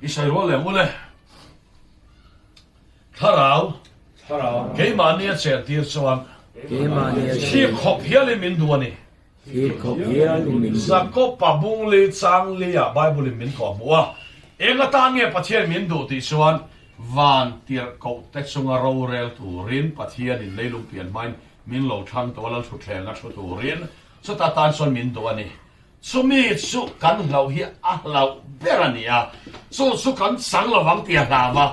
อิสราเอลเลยมุ่งเลยถ้าเราเกี่ยมันเนี่ยเสียที่ส่วน ke ma ne ที่ขบเฮียเลยมินดูนี่ ke ko ya li min สักก็ปะบุงเลยจังเลยอ่ะไบเบิลมินก่อบัวเองก็ตางเนี่ยประเทศมินดูที่ส่วนวันที่เขาเตะส่งเราเร็วตัวรินประเทศนี่เลยลุงเปลี่ยนมันมินเราทังตัวเราชุดแทนนักชุดตัวรินสุดท้ายตานส่วนมินดูนี่สุมีสุกันเราเฮียเราเบรนี่อ่ะสุกันสังเราวังเตียนาวะ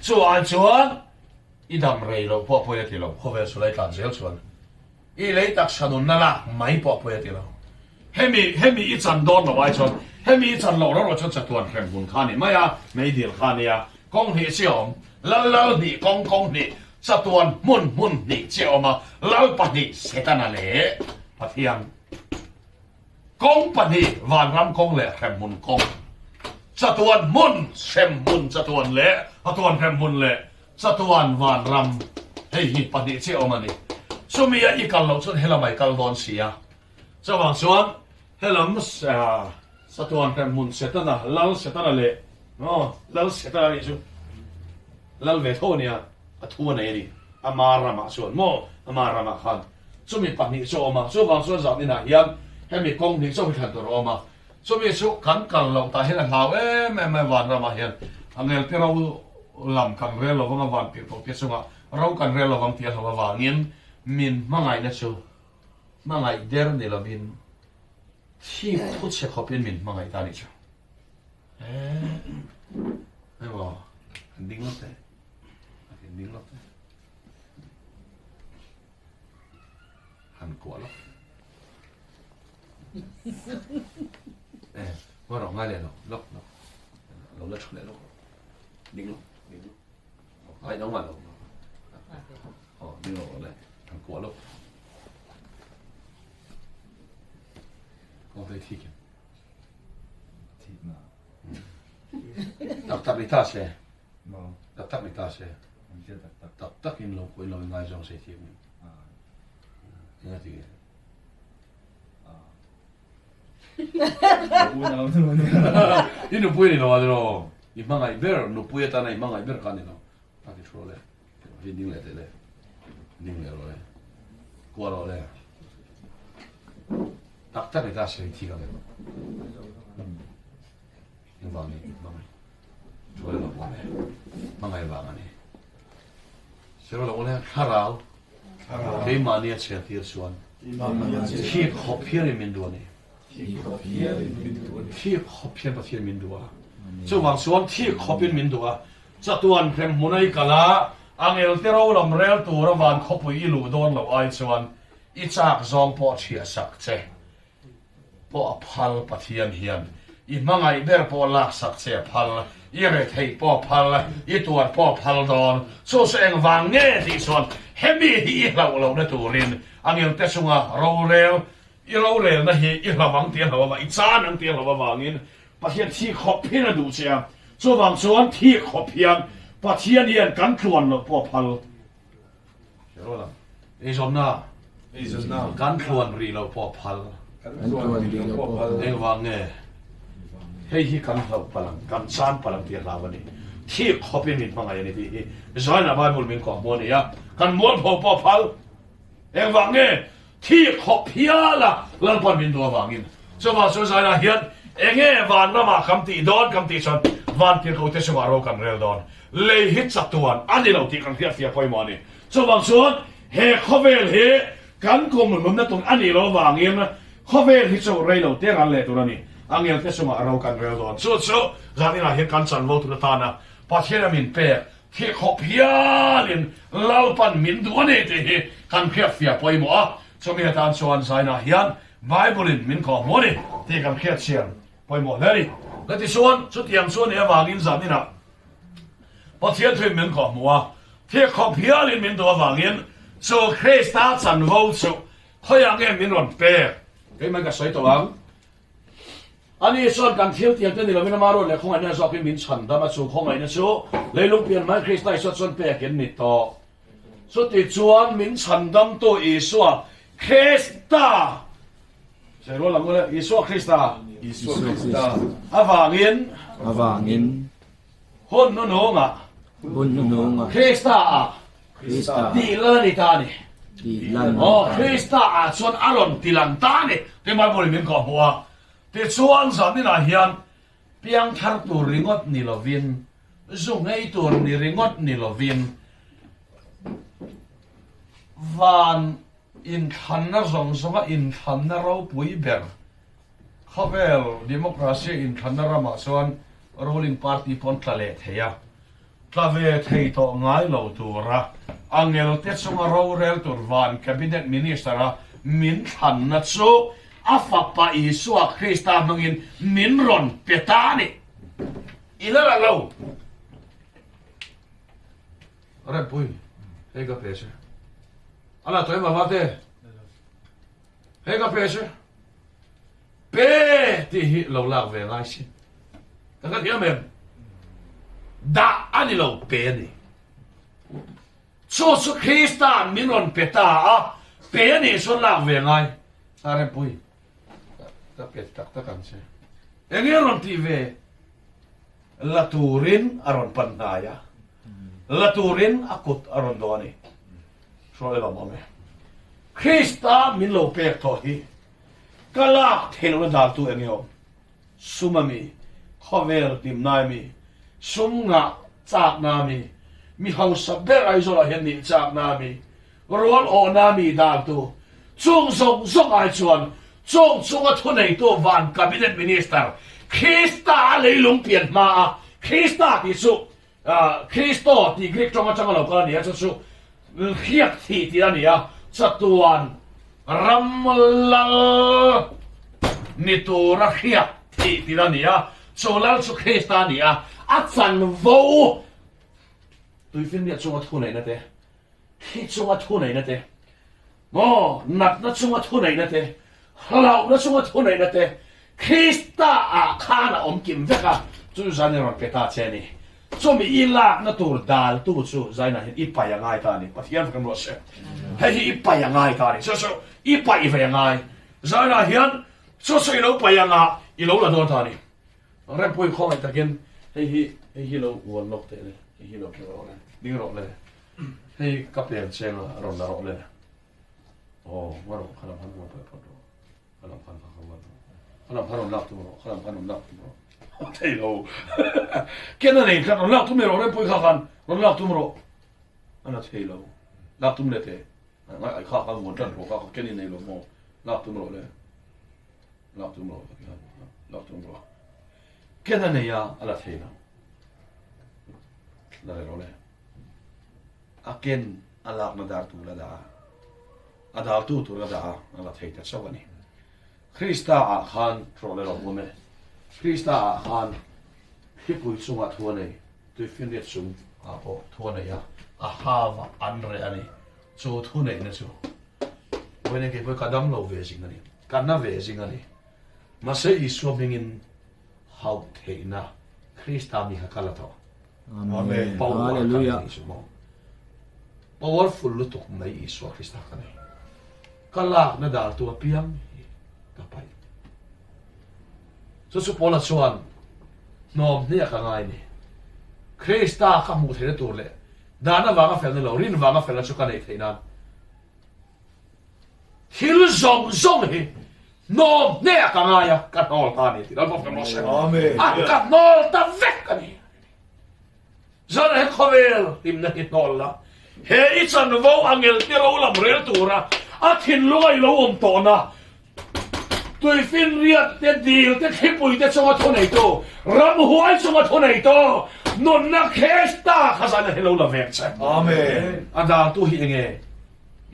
สุอันชวนอีดำเรย์เราพอพอยที่เราพอเวสุไลกันเซลชวนอีเลยตักชนุนนั่นละไม่พอพอยที่เราเฮมีอีจันโดนเราไว้ชนเฮมีอีจันเราชนจะตัวแข่งบุญข้านี่ไม่อะไม่เดียวข้านี่อะกองเหี่ยเสี่ยมแล้วนี่กองนี่จะตัวมุนนี่เสี่ยมาแล้วปะนี่เสตันอะไรปะเทียงกองปนีวานรำกองเละแคมมุนกองสะตวนมุนเชมมุนสะตวนเละสะตวนแคมมุนเละสะตวนวานรำเฮ้ยปนีเจ้ามันนี่สมัยอีกันเราชนเฮลไม่กันดอนเสียจะวางส่วนเฮลมสะตวนแคมมุนเสตันนะลัลเสตันเละอ๋อลัลเสตันนี่ชุลัลเวทเนี่ยทัวไหนนี่อามารามาส่วนโมอามารามาขันสมัยปนีโจมาส่วนวางส่วนจากนี่นะยังให้มีกองนี้ส่งขันตัวออกมาส่วนมีสุขันกันเราแต่เห็นเราไม่หวานเรามาเห็นอันนี้ที่เราลำกันเรื่องเราว่าหวานเปลี่ยนตัวเปลี่ยนส่งเรากันเรื่องเราบางทีเราว่าเงี้ยมินมาไงนะชูมาไงเดร์นี่เรามินที่พูดเช็คเขาเป็นมินมาไงตานี่ชูไม่ว่าดิ้งลับเลยดิ้งลับเลยหันกลัวแล้วว่าเราง่ายเลยเนาะล็อกเราเลิกเลยล็อกดิ้งล็อกไอ้น้องมาล็อกอ๋อดิ้งล็อกเลยทำกลัวล็อกก็ได้ที่กันตับลิตาเช่ตับลิตาเช่ตับกินล็อกคุยเราง่ายจังเสียทีนึงนี่ที่นี่หนูพูดนี่เนาะเดี๋ยวอีมังไงเบอร์หนูพูดตอนไหนมังไงเบอร์กันนี่เนาะตัดที่ชัวร์เลยพี่ดิ้งเลยเลยดิ้งเลยเลยกลัวเลยตักไม่ได้ใช่ที่กันเลยนี่บางนี่ชัวร์เลยมังไงบางนี่ชัวร์เลยคาราลเฮ้ยมาเนี่ยเชื่อที่ส่วนที่ขอบเพียงมินดูนี่ ที่ขอเพียรมินตัว ที่ขอบเพียรประเทศมินดัวช่วงส่วนที่ขอบเพียรมินดัวจะตัวนเพลมมุนัยกะลาอังเอลเตเราลำเรลตัวระวันขบอีลูโดนเราไอส่วนอีจากซองปอเชียสักเจปอพัลปะเทียนเฮียนอีมังไอเบอร์ปอลักสักเจพัลอีเรทให้ปอพัลอีตัวปอพัลดอนโซเซงวางเงี้ยที่ส่วนเฮมีฮีเราได้ตัวรินอังเอลเตสุงาเราเรลอีเราเรลนะฮีอีเราวังเตียนเราว่าอีจานังเตียนเราว่าวางินประเทศที่ขอบเพียรดูเชียส่วนส่วนที่ขอบเพียรประเทศเฮียนกันครวนเราปอพัลเดี๋ยวละไอ้ชนน่ะกันครวนรีเราปอพัล อันตัวเดียวพอ เองวางเงยให้ที่กันเราพลังกันสานพลังเตียลาวันนี้ที่ขอเป็นมินฟังไงนี่ที่จอยน่ะบายบุญมินของมัวนี่ยกันม้วนพอปอพัลเองวางเงยที่ขอเพียละลันพันมินตัววางินสวัสดิ์สวยนะเฮียนเองเงยวานน้ำมาคำตีดอนคำตีชนวานเพียงเขาเตชวารกันเรลดอนเลยฮิตสักตัวอันนี้เราตีกันเทียบเทียบไปมานี่สวัสดิ์เฮขอเวลเฮกันกลมเหมือนนั่นตรงอันนี้เราวางเงินข้อเวรที่จะเรียนเราเท่านั้นเลยตัวนี้อังเงินที่สมัยเรากันเรียนตอนสู้ๆจากนี้เราเห็นการสั่นวัตถุตานะประเทศมินเป้ที่ขบเพียลินเล่าปันมินตัวนี้ที่กันเพียเฟียไปหมดสมัยตอนส่วนสายนาเฮียนไบเบิลมินของมัวนี่ที่กันเพียเชียนไปหมดเลยแล้วที่ส่วนสุดยังส่วนเอวางินสันนี่นะประเทศที่มินของมัวที่ขบเพียลินมินตัววางินสู้คริสต์สันวัตถุเขาอย่างเงี้ยมินวันเป้เฮ้ยมันก็สวยตัวอังอันนี้ส่วนการเที่ยวเที่ยวนี่เราไม่นำมารถเลยของไอ้เนี่ยชอบเป็นมินชันแต่มาสู่ของไอ้เนี่ยสู้เลยลุงเปลี่ยนมาคริสต์ได้ส่วนเปย์กันนิดต่อสุดที่ชวนมินชันดำตัวอีสัวคริสต์ใช่รู้หรือไม่อีสัวคริสต์อาฟางิน อาวางิน หุ่นนุ่งอ่ะ บุญนุ่ง คริสต์อ่ะ คริสตา ดีเลยนี่ตานี่ ดีลัน อ๋อคริสต์อ่ะส่วนอารมณ์ที่หลังตานี่ที่มาบริเวณของหัวที่ส่วนสันนี่นะเฮียนเพียงทักตัวริงอดนี่ละวินส่งให้ตัวนี่ริงอดนี่ละวินวันอินขันนะส่งสมัยอินขันนะเราปุยเบรข้าเวลดิโมคราซีอินขันนะรามาส่วน ruling party พอนทะเลเทียทะเลเทียต่อง่ายเราตัวระอังเอลเตสงเราเรลตัววันแคบิเนตมินิสเตอร์มินขันนัดสู้อาฟับไปอิสุอาคริสตามังอินมินรอนเปตานิอีละละเราอะไรปุยเฮกาเพชอะไรตัวเองมาว่าเต้เฮกาเพชเป้ที่เราลากเวลาสิแต่ก็เดี๋ยวมันด่าอันนี้เราเป้นี่สู้คริสตานมินรอนเปตาอ่ะเป้นี่ส่วนลากเวลาอะไรปุยก็เปตักตะกันใช่เอ็งรอนทีเวละตูรินอารอนปันนายะละตูรินอากุตอารอนดวนี่ช่วยเราบ้างไหมคริสตามินโลเปกทอฮีก็ลากเทนวันดาตัวเองยอมสุมามีข้อเวลติมนายมีสุมงะจากนามีเฮาสับเบรไอโซลาเฮนนี่จากนามีรัวโอนามีดาตัวจงส่งไอชวนจงทุนในตัววันคาบิเนตมินิสเตอร์คริสตาเลยลงเปลี่ยนมาคริสตาที่สุคริสโตที่กรีกจงมาจังเราก็เนี่ยจะสุเขียกที่นั่นเนี่ยสัตวันรัมลนิตูรักเขียกที่นั่นเนี่ยโซลาสุคริสตาเนี่ยอัศนโวตัวฟินเนี่ยจงทุนไหนนะเต้ที่จงทุนไหนนะเต้โอ้นัดนะจงทุนไหนนะเต้เรานะจงทุนไหนนะเต้คริสตาข้านะอมกิมเวกะจู่จานเราเปตาเชนี่จงมีอีลากนะตัวดาลตัวจู่ใจนะเห็นอีไปยังไงตานี่ปัจจัยฟังรู้สึกให้อีไปยังไงตานี่จู่อีไปยังไงใจนะเห็นจู่อีเราไปยังไงอีเราละโดนตานี่เรื่องพูดข้อไหนตะกินให้เราวันนกเตะเลยให้เราเกี่ยวอะไรดิ้งรอเลยให้กับเปลี่ยนเชนรอนรอเลยโอ้ว่าเราขนมพันวันเปิดพอดูขนมพันเขาวันขนมพันนับตัวขนมพันนับตัวเท่เราแค่นั้นเองขนมนับตัวไม่รอเรื่องพูดข้ากันรอนนับตัวไม่รออันนั้นเท่เรานับตัวไม่เท่ไอ้ข้ากันหมดจันทร์พวกเขาแค่นี้ในหลวงโมนับตัวไม่รอเลย ลอกตุ้มโลลอกตุ้มโลแค่นั้นเองอะไรเท่าอะไรรู้เลยอาเกนอาลักนาดาร์ตูละดาอาดาร์ตูตูละดาอะไรเท่าสักวันนี้คริสต์อาคารโปรเลโรบุเมคริสต์อาคารที่ปุยสุงาทัวนี่ตัวฟินเดียสุงอาโปทัวนี่อาฮาวอันเรอันนี้โจทัวนี่นะโจวันนี้เก็บไว้กระดัมโลเวสิงอันนี้กันน่าเวสิงอันนี้มาเสียอิสวบิงินฮาวเทน่าคริสต์มีฮักกะละทอ อาเมน ฮา ฮา เล เล ลู ลู ยาย า powerful ลุตุกไม่อิสวาคริสต์กันนี้ก็ลากนาดาลตัวเปียมกับไปสุดๆพอละส่วนนอมเนี่ยกันไงนี่คริสต์ข้ามุดเห็นตัวเลยดานะวางเฟลนี่เรารินวางเฟลชุกันไอ้ที่นั่นฮิลซงซงเฮนอมเนี่ยกันไงกันนอลตานี่ที่เราบอกกันว่าเสร็จกันนอลตาเวกกันนี่จะเห็นเขาเวลทิมนั่นนอลละเฮ้ยฉันว่าอังเกลที่เราลำเรียตัวนะอาทินลุยเราอมตัวนะตัวฟินเรียดเด็ดดีเด็ดที่ปุยเด็ดสมัติคนไหนโตรำหัวสมัติคนไหนโตนนนักเคสตาข้าสันให้เราละเวกใช่อาเมนอาดาตัวเฮงเอ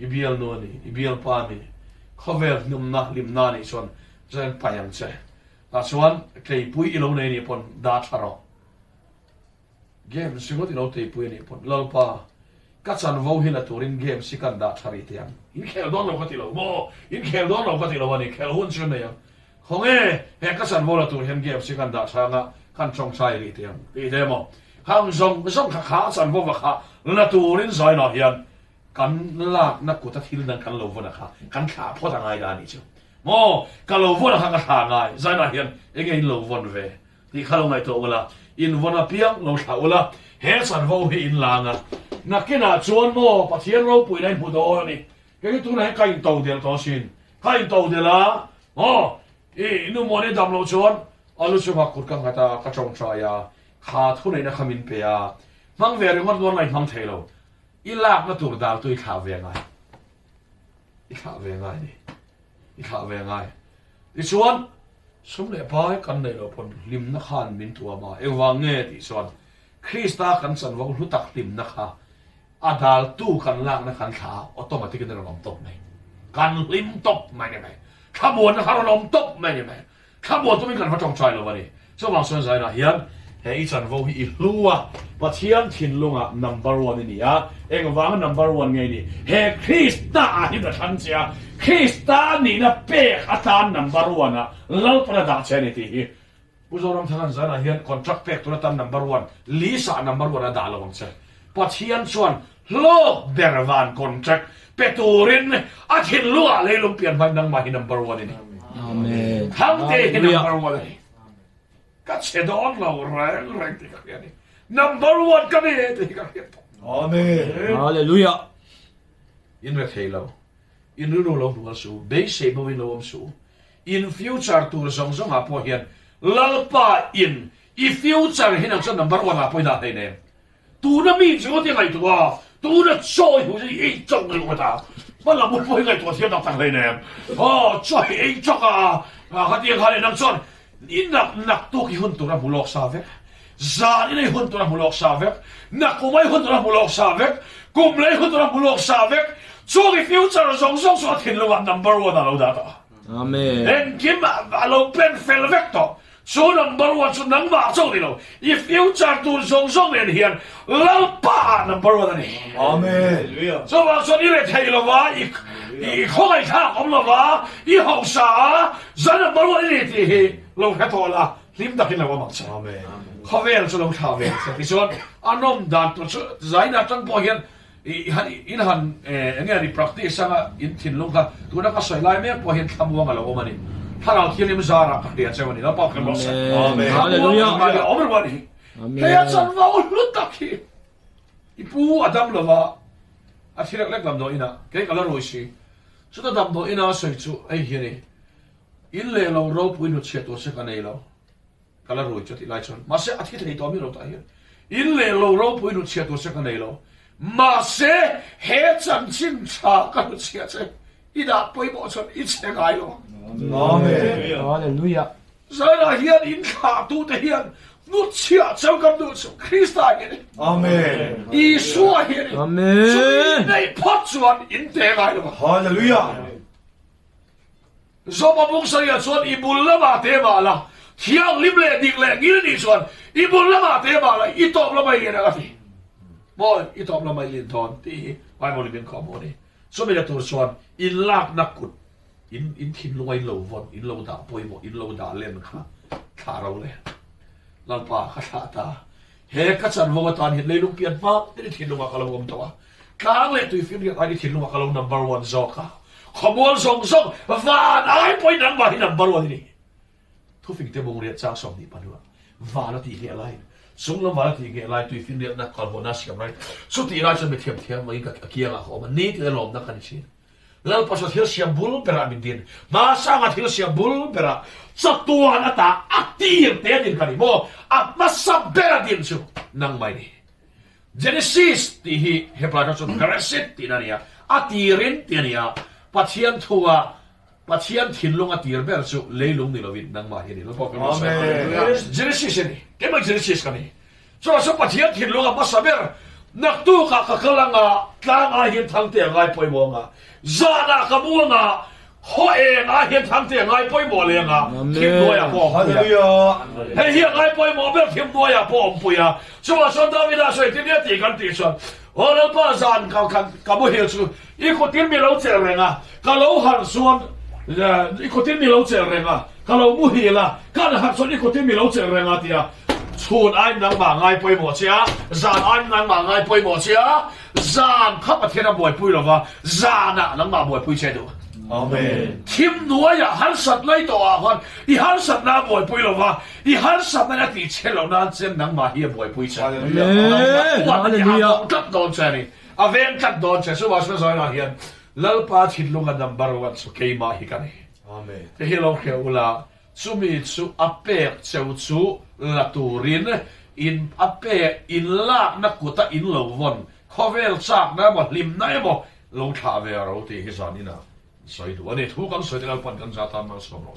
อีเบียลโนนี่อีเบียลปานี่เขาเวลนุ่มนักลิมนานี่ส่วนจะไปยังใช่แต่ส่วนใครปุยอีเราเนี่ยปนดาชาร์ เกมสิ่งที่เราตีปุยนี่ปนเราป่ากัจจันวาวฮิลตัวรินเกมสิกันดาชาริเตียงอินเคลดอนเราก็ตีเราโมอินเคลดอนเราก็ตีเราวันนี้เคลหุ่นชื่อเนี่ยของเฮกัจจันวาวตัวรินเกมสิกันดาชางะกันจงใช้ริเตียงตีเดโมห้ามจงข้าจันวาวข้าละตัวรินใจหน่อยยันกันลากนักกุฏทิลนันกันเราวันข้ากันขาพอทางไงด้านนี้เจ้าโมกันเราวันข้ากันทางไงใจหน่อยยันเองเราวันเวที่ข้าเราไงตัวเวลาอินวันเปียงเราเท่าละเฮสันวาวเฮอินลางะนักกินอาชวนโม่ปะเทียนเราปุยในผู้โดนี่ก็คือตัวไหนใครตัวเดียวตัวสินใครตัวเดียวละโอ้นู่นโมนี่ดำเราชวนอาลุชมาคุดกันกันตากระจงชายาขาทุนในนักขมินเปียมังเวริวันวันไหนมังเทโลอีลากมาตัวดาวตัวอีขาเวงไงอีขาเวงไงนี่อีขาเวงไงดิชวนสมเด็จพระกันในเราพนลิมนักขันมินตัวมาเอวังเงติชวนคริสต์กันสันว่ารู้ตักลิมนะคะอาดาลตู้กันล่างนะกันขาออโตมาติกันเราลมตบไหมกันลิมตบไม่ได้ไหมขบวนนะครับเราลมตบไม่ได้ไหมขบวนต้องมีการพัฒนาใจเราวันนี้สมองส่วนใจนะเฮียนเฮ้ยฉันว่าอีลัวปัจเจียนถิ่นลุงอ่ะ number one นี่อ่ะเองวาง number one ไงนี่เฮ้คริสต์นี่แต่ทันเสียคริสต์นี่นะเป๊ะอาจารย์ number one อ่ะเล่าประดับเชนิที่ผู้ชมทางนั้นนะเฮียน contract เป๊ะตัวนั้น number one ลิซ่า number one ด่าเราบังเชปัจเจียนส่วนโลกเดรวาน contract เป๊ะตัวรินอาทิตย์ลัวเลยลงเปลี่ยนไปนั่งมาที่ number one นี่ อาเมน ทั้งเตะ number one นี่ก็เสด็จเราแรงที่กันนี่ number one ก็ไม่ได้ที่กันอาเมน ฮาเลลูยาอินเวทเฮลอินรู้เราตัวสูเบสเซบวินเราสูอินฟิวเจอร์ตัวสองสองหาพอเห็นลลปาอินอีฟิวเจอร์เห็นอันนั้น number one หาพอได้เนี่ยตัวนั้นมีจุดที่ไหนตัวตัวนั้นช่วยหัวใจอีจงเลยว่าตามันละมุนพอยังไงตัวเทียนต่างๆเลยเนี่ยอ๋อช่วยอีจงเขาเตียงเขาเลยนั่งซ้อนอินนักตัวกี่คนตัวนั้นบุลอกซาเวกจานนี่คนตัวนั้นบุลอกซาเวกนักกุมายคนตัวนั้นบุลอกซาเวกกุมเลยคนตัวนั้นบุลอกซาเวกช่วยฟิวเจอร์สองสองส่วนที่เราnumber one เราได้ต่ออาเมนเอ็งคิมเราเป็นเฟลเวกต่อส่วนnumber one ส่วนนังว่าส่วนที่เราอีฟิวเจอร์ตัวสองสองเนี่ยเฮียนเราป้า number one นี่อาเมนส่วนส่วนนี้เลยที่เราว่าอีข้อไอ้ข้าของเราว่าอีหงสาจะnumber one นี่ที่เราแค่ตัวละลิมดักที่เราว่ามั่งใช่อาเมนเขาเวลส่วนเราข้าเวลที่ส่วนอันนั้นดันตัวใจน่าจังพอเห็นอินหันเนี่ยที่ practice สังอินทินลงค่ะตัวนั้นก็ใส่ลายแม่พอเห็นคำว่าอะไรว่ามันนี่ถ้าเราเที่ยวนี่มันจะรักเดียดใช่ไหมนี่เราบอกกันว่าอาเมนฮาเลลูยามาเลยอมรวันนี้เฮียฉันว่าลุตักฮีอีปูอดัมละว่าอาทิตย์แรกลำโดอินะเกี่ยวกับเรารู้สิสุดท้ายลำโดอินะใส่ชูไอ้เฮียนี่อินเล่เราเราพูดนุเชียตัวเสกันเองเราก็เรารู้จุดที่ไล่ชนมาเสียอาทิตย์นี้ตัวมีเราตายอินเล่เราพูดนุเชียตัวเสกันเองเรามาเสเหตุฉันชินชากันเสียใจ ida poi mo chon in se ngai lo Amen. Hallelujah. zara hian in kha tu te hian nu chia chau kam du chu Krista hian Amen. Isua hian Amen. nei pot chuan in te ngai lo Hallelujah. zoma bung sa ya chuan ibul lama te ma la thiang lim le dik le ngil ni chuan ibul lama te ma la I top la mai na ti moi I top la mai lin thon ti ai mo libin kho mo ni so me la tur chuan in lak nak kut in thin lungai lo von in lo da poi mo in lo da len kha ro le lan pa kha tha ta he ka chan wo tan hit le lung pian pa ni thin lunga ka lo gom to kang le tu film ai thin lunga ka lo number 1 zoka khomol song song van ai poi nang ba hi number 1 ni thu phing te bong riat chang som ni panua van ti ge lai sung lo ma ti ge lai tu film riat na kal bona siam lai so ti ra chan me thiam thiam mai ka kia ga khom ni te lom na kan chi lal pasat hil siam bul pera min din ma sangat hil siam bul pera satuan ata atir te din kan mo at masabera din su nang mai ni Genesis ti hi hebra so Genesis ti na nia atirin ti nia pathian thua pathian thinlung atir ber su leilung ni lovin nang ma hi ni lo pok Amen. Genesis ni ke ma Genesis kan ni so pathian thinlung ma saber nak tu ka kalanga tlang a hin thang te ngai poi mo nga zana ka mu nga ho e nga hin thang te ngai poi mo le nga kim no ya po Hallelujah. hey hier ngai poi mo ber kim no ya po pu ya so David a so ti ne ti kan ti so ora pa zan ka mu he chu I ko tin mi lo che renga ka lo har suan I ko tin mi lo che renga ka lo mu hi la ka har so I ko tin mi lo che renga ti ya chun ai nang ma ngai poi mo chia zan ai nang ma ngai poi mo chia zan khap a thena boy pui lo wa zana nang ma boy pui che do Amen. Kim nuwa ya har sat lai to a hon I har sat na boy pui lo wa I har sat na ti che lo na chen nang ma hi boy pui che Amen. Hallelujah. kat don che ni a ven kat don che so wa so so na hian lal pa thit lunga number 1 so ke ma hi ka ni Amen. te hi lo khe ula sumi chu ape cheu chu la turin in ape in la na kuta in lo von khovel chak na mo lim na mo lo tha ve ro ti hi zanina soi du ani thu kan soi te kan pan kan za ta ma so no